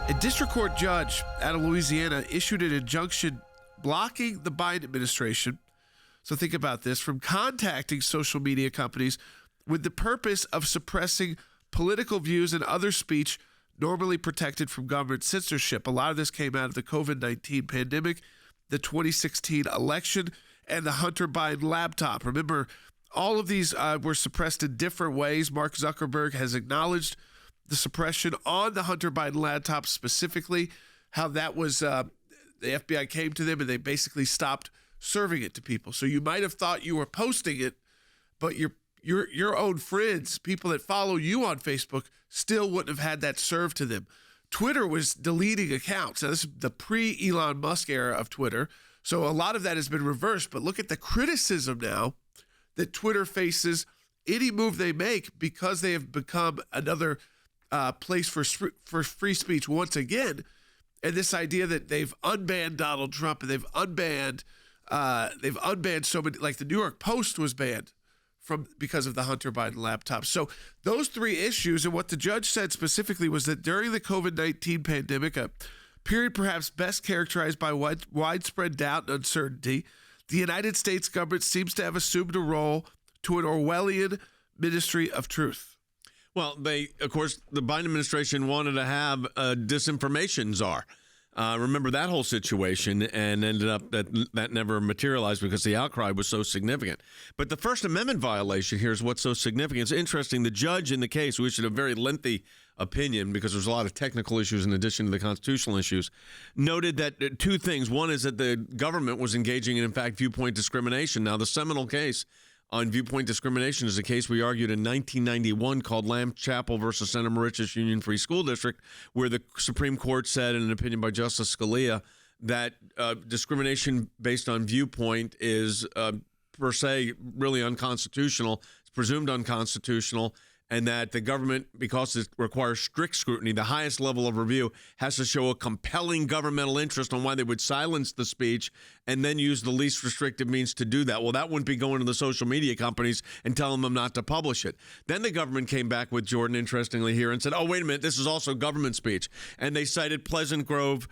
A district court judge out of Louisiana issued an injunction blocking the Biden administration, so think about this, from contacting social media companies with the purpose of suppressing political views and other speech normally protected from government censorship. A lot of this came out of the COVID-19 pandemic, the 2016 election, and the Hunter Biden laptop. Remember, all of these were suppressed in different ways. Mark Zuckerberg has acknowledged the suppression on the Hunter Biden laptop specifically, how that was the FBI came to them and they basically stopped serving it to people. So you might have thought you were posting it, but your own friends, people that follow you on Facebook, still wouldn't have had that served to them. Twitter was deleting accounts. Now, this is the pre-Elon Musk era of Twitter, so a lot of that has been reversed. But look at the criticism now that Twitter faces any move they make because they have become another place for free speech once again. And this idea that they've unbanned Donald Trump and they've unbanned so many, like the New York Post was banned because of the Hunter Biden laptop. So those three issues, and what the judge said specifically was that during the COVID-19 pandemic, a period perhaps best characterized by widespread doubt and uncertainty, the United States government seems to have assumed a role to an Orwellian Ministry of Truth. Well, of course, the Biden administration wanted to have a disinformation czar. Remember that whole situation, and ended up that never materialized because the outcry was so significant. But the First Amendment violation here is what's so significant. It's interesting. The judge in the case, who issued a very lengthy opinion because there's a lot of technical issues in addition to the constitutional issues, noted that two things. One is that the government was engaging in fact, viewpoint discrimination. Now, the seminal case on viewpoint discrimination is a case we argued in 1991 called Lamb Chapel versus Santa Mauritius Union Free School District, where the Supreme Court said in an opinion by Justice Scalia that discrimination based on viewpoint is per se really unconstitutional. It's presumed unconstitutional, and that the government, because it requires strict scrutiny, the highest level of review, has to show a compelling governmental interest on why they would silence the speech and then use the least restrictive means to do that. Well, that wouldn't be going to the social media companies and telling them not to publish it. Then the government came back with Jordan, interestingly, here and said, oh, wait a minute, this is also government speech. And they cited Pleasant Grove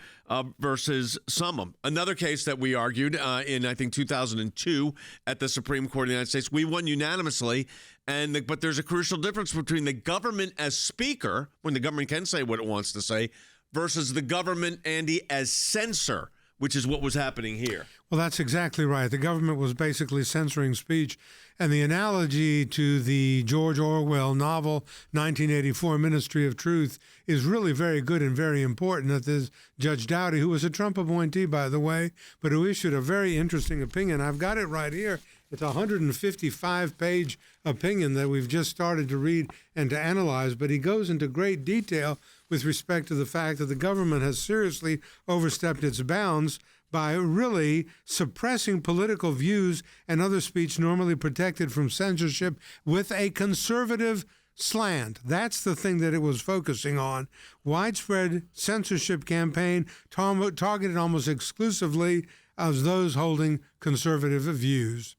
versus Summum. Another case that we argued in, I think, 2002 at the Supreme Court of the United States. We won unanimously. But there's a crucial difference between the government as speaker, when the government can say what it wants to say, versus the government, Andy, as censor, which is what was happening here. Well, that's exactly right. The government was basically censoring speech. And the analogy to the George Orwell novel, 1984, Ministry of Truth, is really very good and very important. That there's Judge Doughty, who was a Trump appointee, by the way, but who issued a very interesting opinion. I've got it right here. It's a 155-page opinion that we've just started to read and to analyze, but he goes into great detail with respect to the fact that the government has seriously overstepped its bounds by really suppressing political views and other speech normally protected from censorship with a conservative slant. That's the thing that it was focusing on. Widespread censorship campaign targeted almost exclusively as those holding conservative views.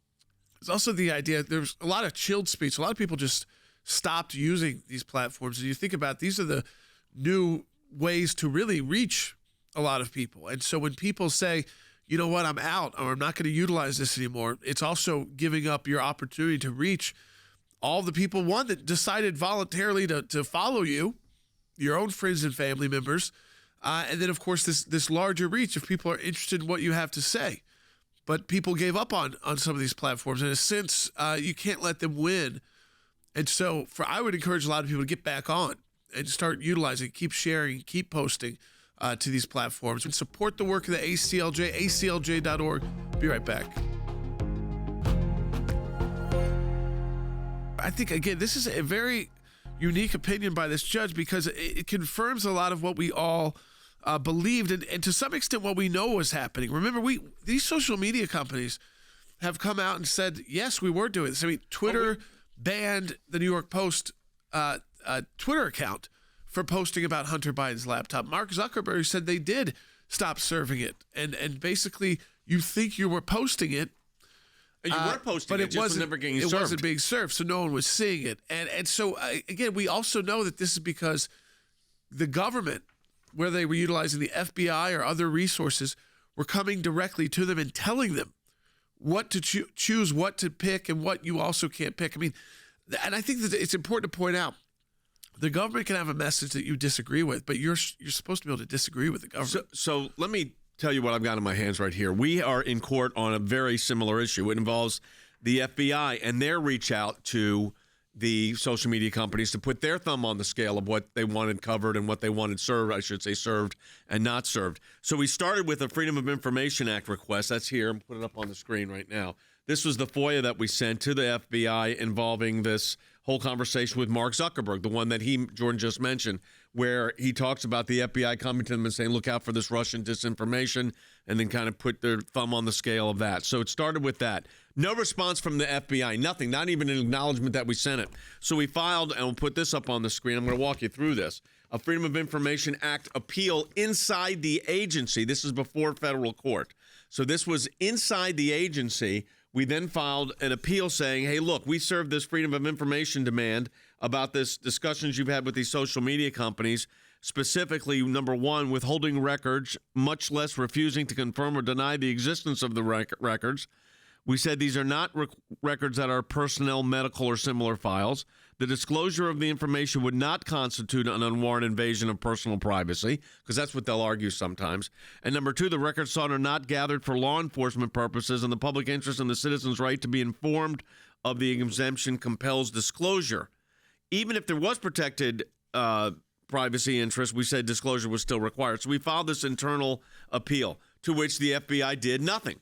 There's also the idea there's a lot of chilled speech. A lot of people just stopped using these platforms. And you think about these are the new ways to really reach a lot of people. And so when people say, you know what, I'm out or I'm not going to utilize this anymore, it's also giving up your opportunity to reach all the people, one, that decided voluntarily to follow you, your own friends and family members, and then, of course, this larger reach if people are interested in what you have to say. But people gave up on some of these platforms. In a sense, you can't let them win. And so I would encourage a lot of people to get back on and start utilizing, keep sharing, keep posting to these platforms and support the work of the ACLJ, aclj.org. Be right back. I think, again, this is a very unique opinion by this judge because it confirms a lot of what we all believed and to some extent what we know was happening. Remember, these social media companies have come out and said, yes, we were doing this. I mean, Twitter banned the New York Post Twitter account for posting about Hunter Biden's laptop. Mark Zuckerberg said they did stop serving it. And basically, you think you were posting it. And you were posting but it just never getting served. It wasn't being served, so no one was seeing it. And so, again, we also know that this is because the government where they were utilizing the FBI or other resources, were coming directly to them and telling them what to choose, what to pick, and what you also can't pick. I mean, and I think that it's important to point out, the government can have a message that you disagree with, but you're supposed to be able to disagree with the government. So let me tell you what I've got in my hands right here. We are in court on a very similar issue. It involves the FBI and their reach out to the social media companies to put their thumb on the scale of what they wanted covered and what they wanted served, I should say served and not served. So we started with a Freedom of Information Act request. That's here. I'm putting it up on the screen right now. This was the FOIA that we sent to the FBI involving this whole conversation with Mark Zuckerberg, the one that Jordan just mentioned, where he talks about the FBI coming to them and saying, look out for this Russian disinformation, and then kind of put their thumb on the scale of that. So it started with that. No response from the FBI, nothing, not even an acknowledgement that we sent it. So we filed, and we'll put this up on the screen. I'm going to walk you through this. A Freedom of Information Act appeal inside the agency. This is before federal court. So this was inside the agency. We then filed an appeal saying, hey, look, we served this freedom of information demand about this discussions you've had with these social media companies, specifically, number one, withholding records, much less refusing to confirm or deny the existence of the records. We said these are not records that are personnel, medical, or similar files. The disclosure of the information would not constitute an unwarranted invasion of personal privacy, because that's what they'll argue sometimes. And number two, the records sought are not gathered for law enforcement purposes, and the public interest and the citizen's right to be informed of the exemption compels disclosure. Even if there was protected privacy interest, we said disclosure was still required. So we filed this internal appeal, to which the FBI did nothing,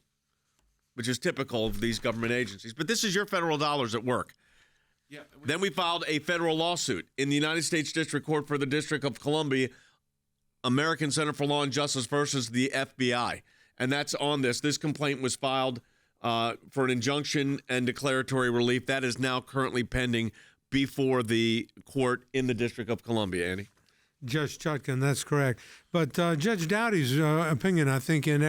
which is typical of these government agencies. But this is your federal dollars at work. Yeah. Then we filed a federal lawsuit in the United States District Court for the District of Columbia, American Center for Law and Justice versus the FBI. And that's on this. This complaint was filed for an injunction and declaratory relief. That is now currently pending before the court in the District of Columbia, Andy. Judge Chutkan, that's correct. But Judge Dowdy's opinion, I think, in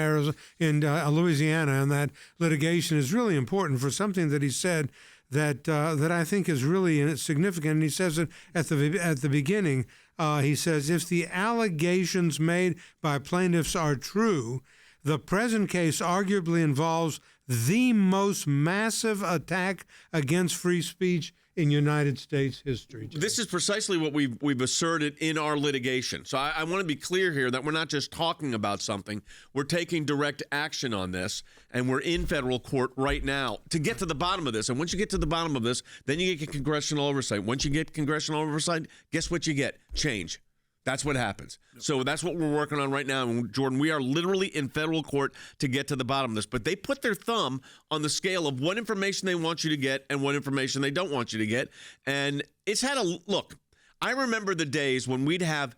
Louisiana, and that litigation is really important for something that he said that I think is really significant. And he says it at the beginning. He says, if the allegations made by plaintiffs are true, the present case arguably involves the most massive attack against free speech in United States history. This is precisely what we've asserted in our litigation. So I want to be clear here that we're not just talking about something. We're taking direct action on this, and we're in federal court right now to get to the bottom of this. And once you get to the bottom of this, then you get congressional oversight. Once you get congressional oversight, guess what you get? Change. That's what happens. So that's what we're working on right now. And Jordan, we are literally in federal court to get to the bottom of this. But they put their thumb on the scale of what information they want you to get and what information they don't want you to get. And it's had a look. I remember the days when we'd have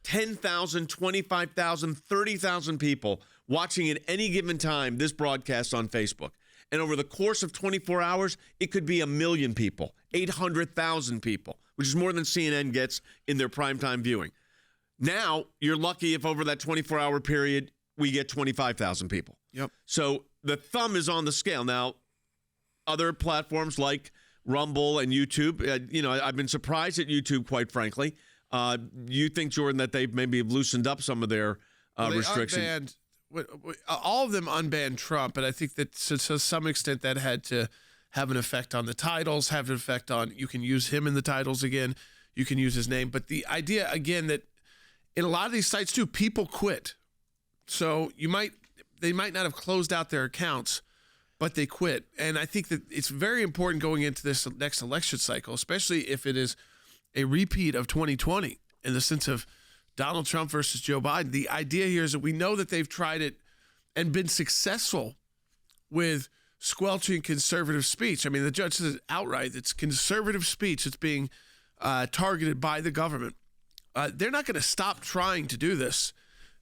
10,000, 25,000, 30,000 people watching at any given time this broadcast on Facebook. And over the course of 24 hours, it could be 1 million people, 800,000 people, which is more than CNN gets in their primetime viewing. Now, you're lucky if over that 24-hour period, we get 25,000 people. Yep. So the thumb is on the scale. Now, other platforms like Rumble and YouTube, I've been surprised at YouTube, quite frankly. You think, Jordan, that they maybe have loosened up some of their restrictions? All of them unbanned Trump, and I think that to some extent that had to have an effect on the titles, have an effect on, you can use him in the titles again, you can use his name. But the idea, again, that in a lot of these sites too, people quit. So they might not have closed out their accounts, but they quit. And I think that it's very important going into this next election cycle, especially if it is a repeat of 2020 in the sense of Donald Trump versus Joe Biden. The idea here is that we know that they've tried it and been successful with squelching conservative speech. I mean, the judge says outright it's conservative speech that's being targeted by the government. They're not going to stop trying to do this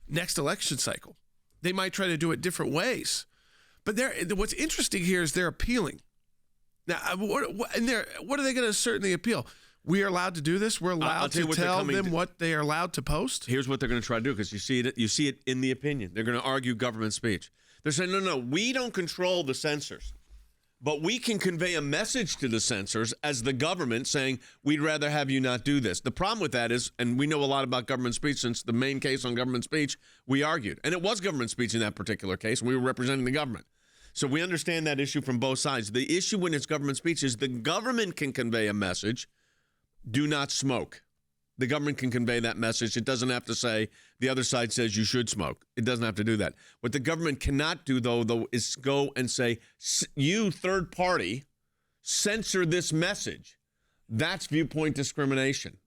next election cycle. They might try to do it different ways. But what's interesting here is they're appealing. Now, what are they going to assert in the appeal? We are allowed to do this. We're allowed to tell them what they are allowed to post. Here's what they're going to try to do, because you see it in the opinion. They're going to argue government speech. They're saying, no, we don't control the censors. But we can convey a message to the censors as the government saying, we'd rather have you not do this. The problem with that is, and we know a lot about government speech since the main case on government speech, we argued. And it was government speech in that particular case. We were representing the government. So we understand that issue from both sides. The issue when it's government speech is the government can convey a message, do not smoke. The government can convey that message. It doesn't have to say the other side says you should smoke. It doesn't have to do that. What the government cannot do, though, is go and say, you, third party, censor this message. That's viewpoint discrimination.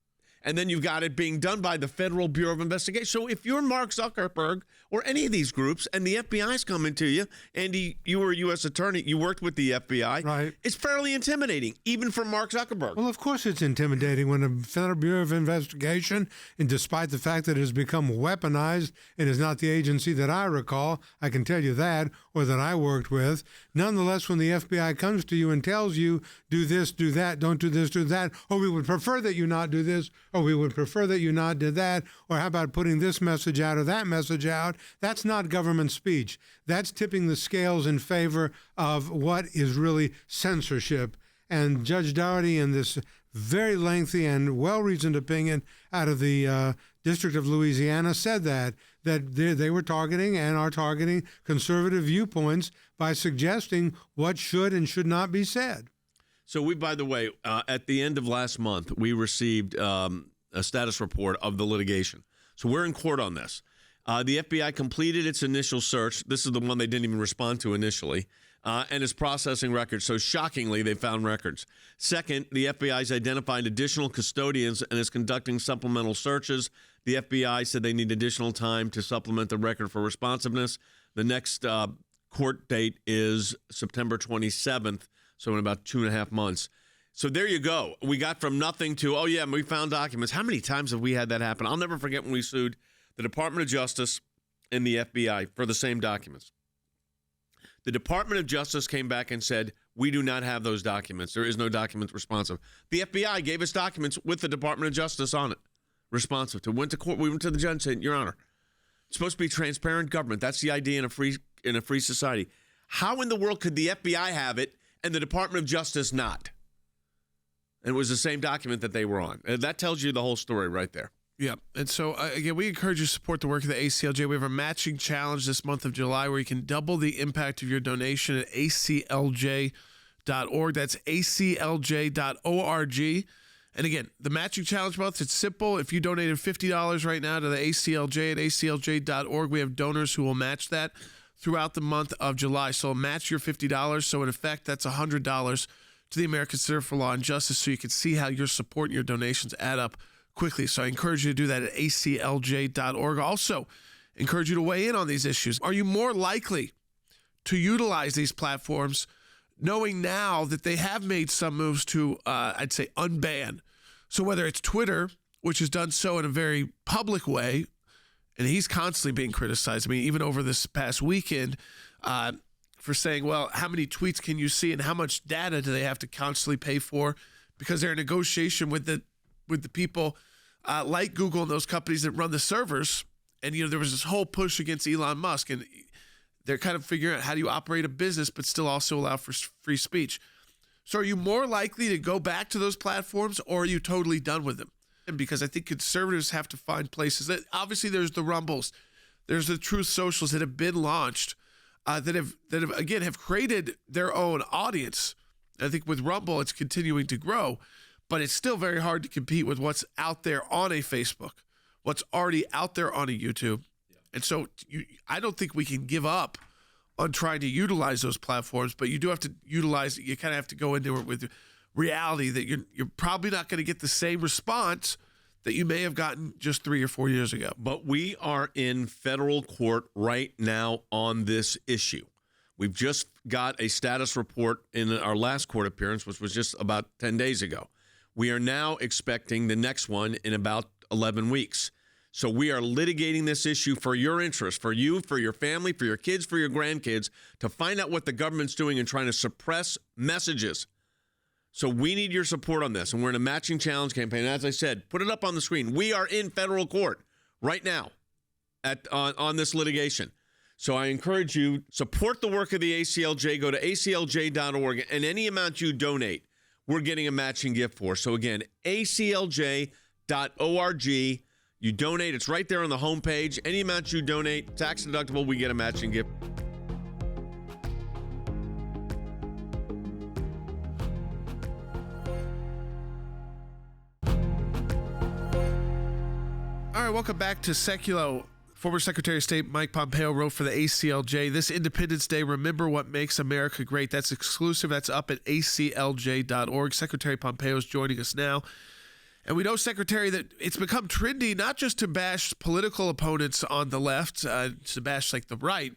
And then you've got it being done by the Federal Bureau of Investigation. So if you're Mark Zuckerberg or any of these groups and the FBI's coming to you, Andy, you were a U.S. attorney, you worked with the FBI. Right. It's fairly intimidating, even for Mark Zuckerberg. Well, of course it's intimidating when the Federal Bureau of Investigation, and despite the fact that it has become weaponized and is not the agency that I recall, I can tell you that, or that I worked with, nonetheless, when the FBI comes to you and tells you, do this, do that, don't do this, do that, or we would prefer that you not do this, or we would prefer that you not do that, or how about putting this message out or that message out, that's not government speech. That's tipping the scales in favor of what is really censorship. And Judge Dougherty, in this very lengthy and well-reasoned opinion out of the District of Louisiana, said that they were targeting and are targeting conservative viewpoints by suggesting what should and should not be said. So we, by the way, at the end of last month, we received a status report of the litigation. So we're in court on this. The FBI completed its initial search. This is the one they didn't even respond to initially, and is processing records. So shockingly, they found records. Second, the FBI has identified additional custodians and is conducting supplemental searches. The FBI said they need additional time to supplement the record for responsiveness. The next court date is September 27th, so in about 2.5 months. So there you go. We got from nothing to, oh, yeah, we found documents. How many times have we had that happen? I'll never forget when we sued the Department of Justice and the FBI for the same documents. The Department of Justice came back and said, we do not have those documents. There is no document responsive. The FBI gave us documents with the Department of Justice on it, responsive to. Went to court. We went to the judge and said, Your Honor, it's supposed to be transparent government. That's the idea in a free society. How in the world could the FBI have it and the Department of Justice not? And it was the same document that they were on. And that tells you the whole story right there. Yeah. And so, again, we encourage you to support the work of the ACLJ. We have a matching challenge this month of July where you can double the impact of your donation at aclj.org. That's aclj.org. And again, the matching challenge month, it's simple. If you donated $50 right now to the ACLJ at aclj.org, we have donors who will match that throughout the month of July. So match your $50. So in effect, that's $100 to the American Center for Law and Justice, so you can see how your support and your donations add up quickly. So I encourage you to do that at aclj.org. Also, encourage you to weigh in on these issues. Are you more likely to utilize these platforms knowing now that they have made some moves to, I'd say, unban? So whether it's Twitter, which has done so in a very public way, and he's constantly being criticized. I mean, even over this past weekend, for saying, well, how many tweets can you see and how much data do they have to constantly pay for? Because they're in negotiation with the people like Google and those companies that run the servers. And, there was this whole push against Elon Musk, and they're kind of figuring out how do you operate a business but still also allow for free speech. So are you more likely to go back to those platforms, or are you totally done with them? And because I think conservatives have to find places that, obviously there's the Rumbles, there's the Truth Socials that have been launched, that have again created their own audience. I think with Rumble, it's continuing to grow, but it's still very hard to compete with what's out there on a Facebook, what's already out there on a YouTube. Yeah. And so I don't think we can give up on trying to utilize those platforms, but you do have to utilize it. You kind of have to go into it with reality that you're probably not going to get the same response that you may have gotten just 3 or 4 years ago. But we are in federal court right now on this issue. We've just got a status report in our last court appearance, which was just about 10 days ago. We are now expecting the next one in about 11 weeks. So we are litigating this issue for your interest, for you, for your family, for your kids, for your grandkids, to find out what the government's doing and trying to suppress messages. So we need your support on this, and we're in a matching challenge campaign. As I said, put it up on the screen. We are in federal court right now on this litigation. So I encourage you, support the work of the ACLJ. Go to aclj.org, and any amount you donate, we're getting a matching gift for. So again, aclj.org. You donate, it's right there on the homepage. Any amount you donate, tax deductible, we get a matching gift. All right, welcome back to Sekulow. Former Secretary of State Mike Pompeo wrote for the ACLJ, this Independence Day, remember what makes America great. That's exclusive. That's up at aclj.org. Secretary Pompeo is joining us now. And we know, Secretary, that it's become trendy not just to bash political opponents on the left, to bash like the right,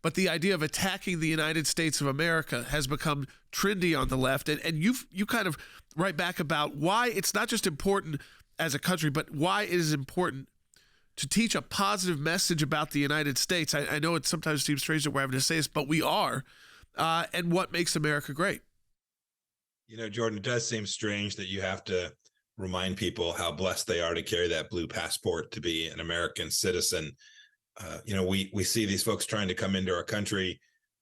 but the idea of attacking the United States of America has become trendy on the left. And you kind of write back about why it's not just important as a country, but why it is important to teach a positive message about the United States. I know it sometimes seems strange that we're having to say this, but we are, and what makes America great. You know, Jordan, it does seem strange that you have to remind people how blessed they are to carry that blue passport, to be an American citizen. We see these folks trying to come into our country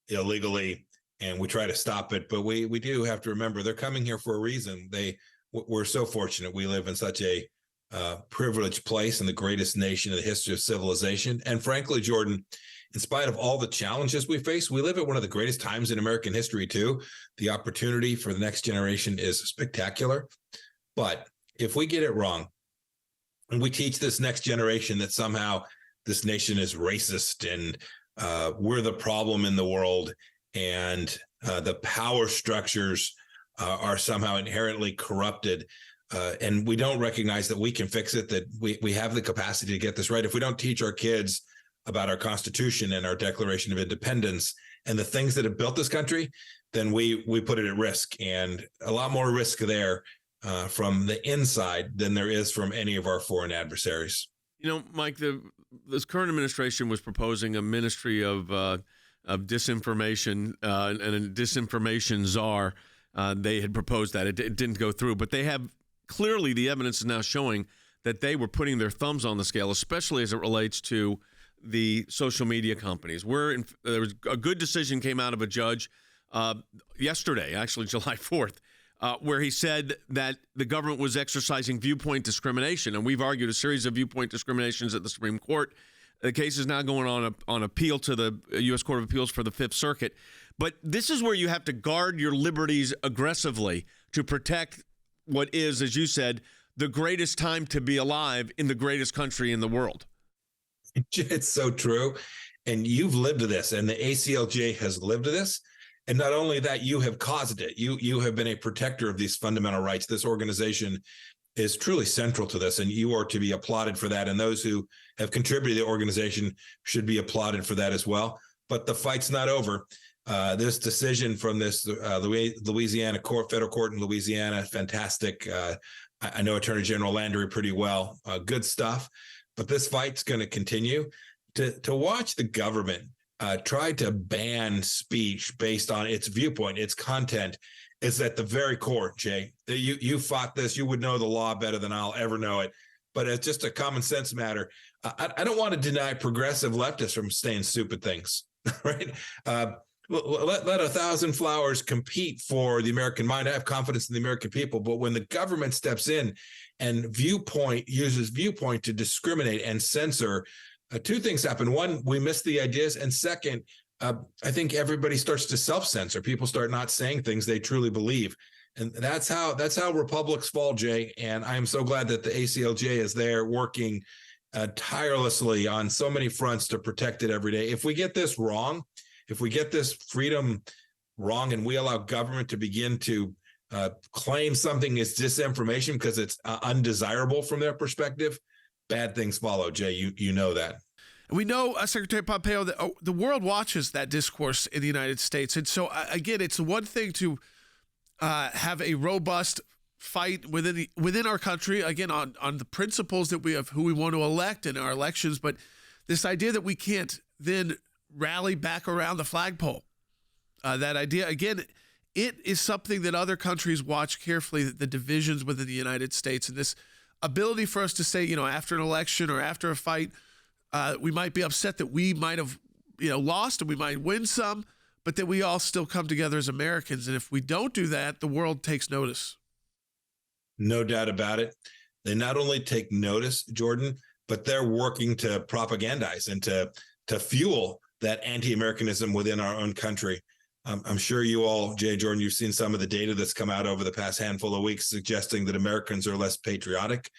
illegally, and we try to stop it, but we do have to remember they're coming here for a reason. We're so fortunate. We live in such a privileged place in the greatest nation in the history of civilization. And frankly, Jordan, in spite of all the challenges we face, we live at one of the greatest times in American history too. The opportunity for the next generation is spectacular. But if we get it wrong and we teach this next generation that somehow this nation is racist and we're the problem in the world, and the power structures are somehow inherently corrupted, and we don't recognize that we can fix it, that we have the capacity to get this right. If we don't teach our kids about our Constitution and our Declaration of Independence and the things that have built this country, then we put it at risk, and a lot more risk there from the inside than there is from any of our foreign adversaries. You know, Mike, this current administration was proposing a ministry of disinformation and a disinformation czar. They had proposed that. It didn't go through, but they have clearly, the evidence is now showing that they were putting their thumbs on the scale, especially as it relates to the social media companies. There was a good decision came out of a judge yesterday, actually July 4th, where he said that the government was exercising viewpoint discrimination. And we've argued a series of viewpoint discriminations at the Supreme Court. The case is now going on appeal to the U.S. Court of Appeals for the Fifth Circuit. But this is where you have to guard your liberties aggressively to protect what is, as you said, the greatest time to be alive in the greatest country in the world. It's so true. And you've lived this, and the ACLJ has lived this. And not only that, you have caused it. You have been a protector of these fundamental rights. This organization is truly central to this, and you are to be applauded for that. And those who have contributed to the organization should be applauded for that as well. But the fight's not over. This decision from this Louisiana federal court in Louisiana, fantastic. I know Attorney General Landry pretty well. Good stuff. But this fight's going to continue. To watch the government try to ban speech based on its viewpoint, its content, is at the very core, Jay. You fought this. You would know the law better than I'll ever know it. But it's just a common sense matter. I don't want to deny progressive leftists from saying stupid things, right? Let 1,000 flowers compete for the American mind. I have confidence in the American people. But when the government steps in and uses viewpoint to discriminate and censor, two things happen. One, we miss the ideas. And second, I think everybody starts to self-censor. People start not saying things they truly believe. And that's how republics fall, Jay. And I am so glad that the ACLJ is there working tirelessly on so many fronts to protect it every day. If we get this wrong, if we get this freedom wrong and we allow government to begin to claim something is disinformation because it's undesirable from their perspective, bad things follow, Jay. You know that. We know, Secretary Pompeo, that the world watches that discourse in the United States. And so, again, it's one thing to have a robust fight within our country, again, on the principles that we have, who we want to elect in our elections. But this idea that we can't then rally back around the flagpole, that idea, again, it is something that other countries watch carefully, the divisions within the United States, and this ability for us to say, after an election or after a fight, we might be upset that we might have lost and we might win some, but that we all still come together as Americans. And if we don't do that, the world takes notice. No doubt about it. They not only take notice, Jordan, but they're working to propagandize and to fuel that anti-Americanism within our own country. I'm sure you all, Jay, Jordan, you've seen some of the data that's come out over the past handful of weeks suggesting that Americans are less patriotic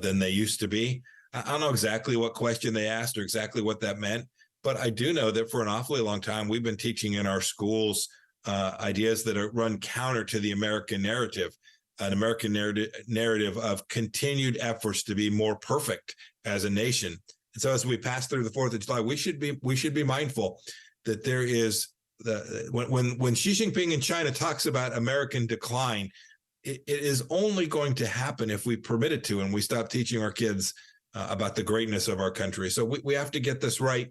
than they used to be. I don't know exactly what question they asked or exactly what that meant, but I do know that for an awfully long time, we've been teaching in our schools ideas that run counter to the American narrative, an American narrative of continued efforts to be more perfect as a nation. And so as we pass through the 4th of July, we should be mindful that there is when Xi Jinping in China talks about American decline, it is only going to happen if we permit it to, and we stop teaching our kids about the greatness of our country. So we have to get this right.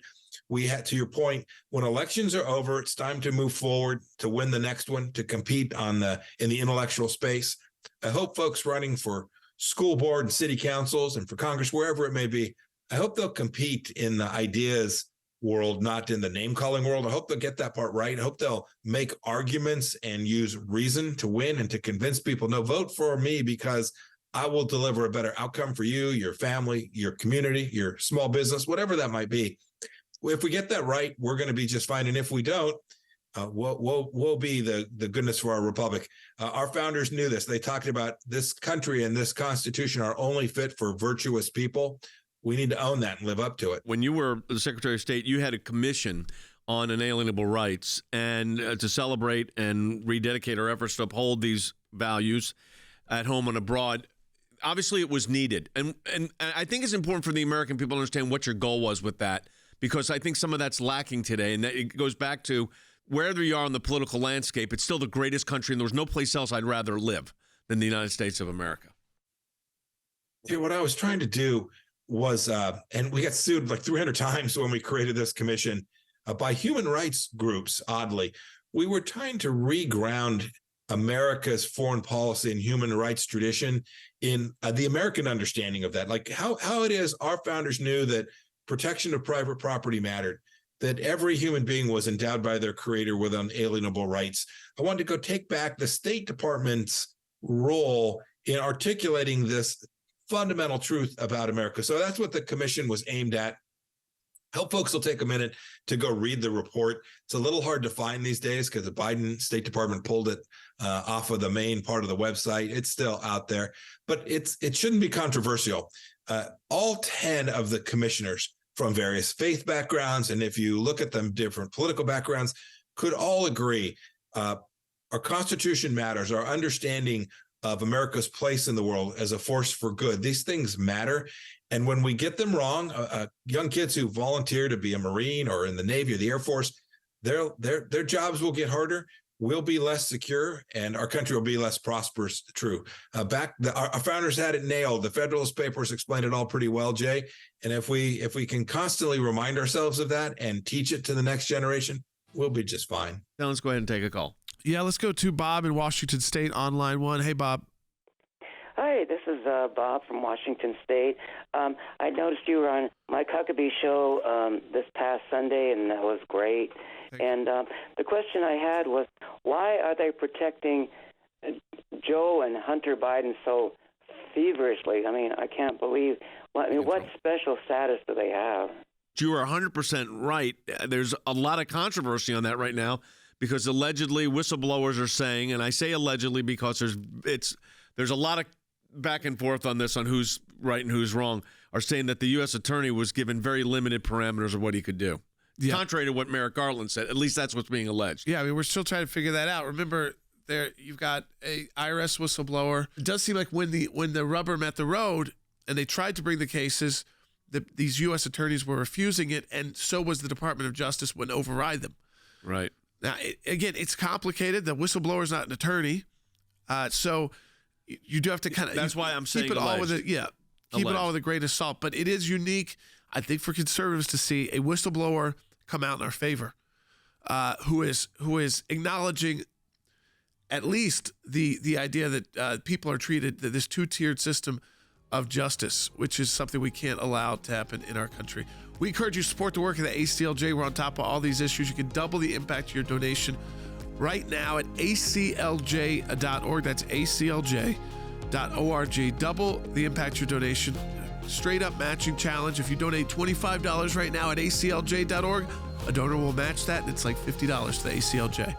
We had, to your point, when elections are over, it's time to move forward, to win the next one, to compete in the intellectual space. I hope folks running for school board and city councils and for Congress, wherever it may be, I hope they'll compete in the ideas world, not in the name calling world. I hope they'll get that part right. I hope they'll make arguments and use reason to win and to convince people, no, vote for me because I will deliver a better outcome for you, your family, your community, your small business, whatever that might be. If we get that right, we're going to be just fine. And if we don't, we'll be the goodness for our republic. Our founders knew this. They talked about this country and this Constitution are only fit for virtuous people. We need to own that and live up to it. When you were the Secretary of State, you had a commission on inalienable rights and to celebrate and rededicate our efforts to uphold these values at home and abroad. Obviously, it was needed. And I think it's important for the American people to understand what your goal was with that, because I think some of that's lacking today. And that it goes back to wherever you are on the political landscape, it's still the greatest country, and there's no place else I'd rather live than the United States of America. Yeah, what I was trying to do was, and we got sued like 300 times when we created this commission by human rights groups, oddly. We were trying to reground America's foreign policy and human rights tradition in the American understanding of that. Like how it is our founders knew that protection of private property mattered, that every human being was endowed by their creator with unalienable rights. I wanted to go take back the State Department's role in articulating this fundamental truth about America. So that's what the commission was aimed at. Hope folks will take a minute to go read the report. It's a little hard to find these days because the Biden State Department pulled it off of the main part of the website. It's still out there, but it shouldn't be controversial. All 10 of the commissioners from various faith backgrounds, and if you look at them, different political backgrounds, could all agree our Constitution matters, our understanding of America's place in the world as a force for good. These things matter. And when we get them wrong, young kids who volunteer to be a Marine or in the Navy or the Air Force, their jobs will get harder. We'll be less secure, and our country will be less prosperous. True. Our founders had it nailed. The Federalist Papers explained it all pretty well, Jay. And if we can constantly remind ourselves of that and teach it to the next generation, we'll be just fine. Now let's go ahead and take a call. Yeah, let's go to Bob in Washington State on line 1. Hey, Bob. Hi, this is Bob from Washington State. I noticed you were on Mike Huckabee show this past Sunday, and that was great. And the question I had was, why are they protecting Joe and Hunter Biden so feverishly? I mean, I can't believe. What special status do they have? You are 100% right. There's a lot of controversy on that right now because allegedly whistleblowers are saying, and I say allegedly because there's a lot of back and forth on this, on who's right and who's wrong, are saying that the U.S. attorney was given very limited parameters of what he could do. Yeah. Contrary to what Merrick Garland said. At least that's what's being alleged. Yeah, I mean, we're still trying to figure that out. Remember, you've got a IRS whistleblower. It does seem like when the rubber met the road and they tried to bring the cases, these U.S. attorneys were refusing it, and so was the Department of Justice wouldn't override them. Right. Now, again, it's complicated. The whistleblower is not an attorney, so you do have to kind of. That's why I'm saying keep it all with it. Yeah, keep alleged. It all with a grain of salt. But it is unique, I think, for conservatives to see a whistleblower come out in our favor, who is acknowledging at least the idea that people are treated, that this two-tiered system of justice, which is something we can't allow to happen in our country. We encourage you to support the work of the ACLJ. We're on top of all these issues. You can double the impact of your donation right now at aclj.org. That's aclj.org. Double the impact of your donation. Straight up matching challenge. If you donate $25 right now at aclj.org, a donor will match that, and it's like $50 to the ACLJ.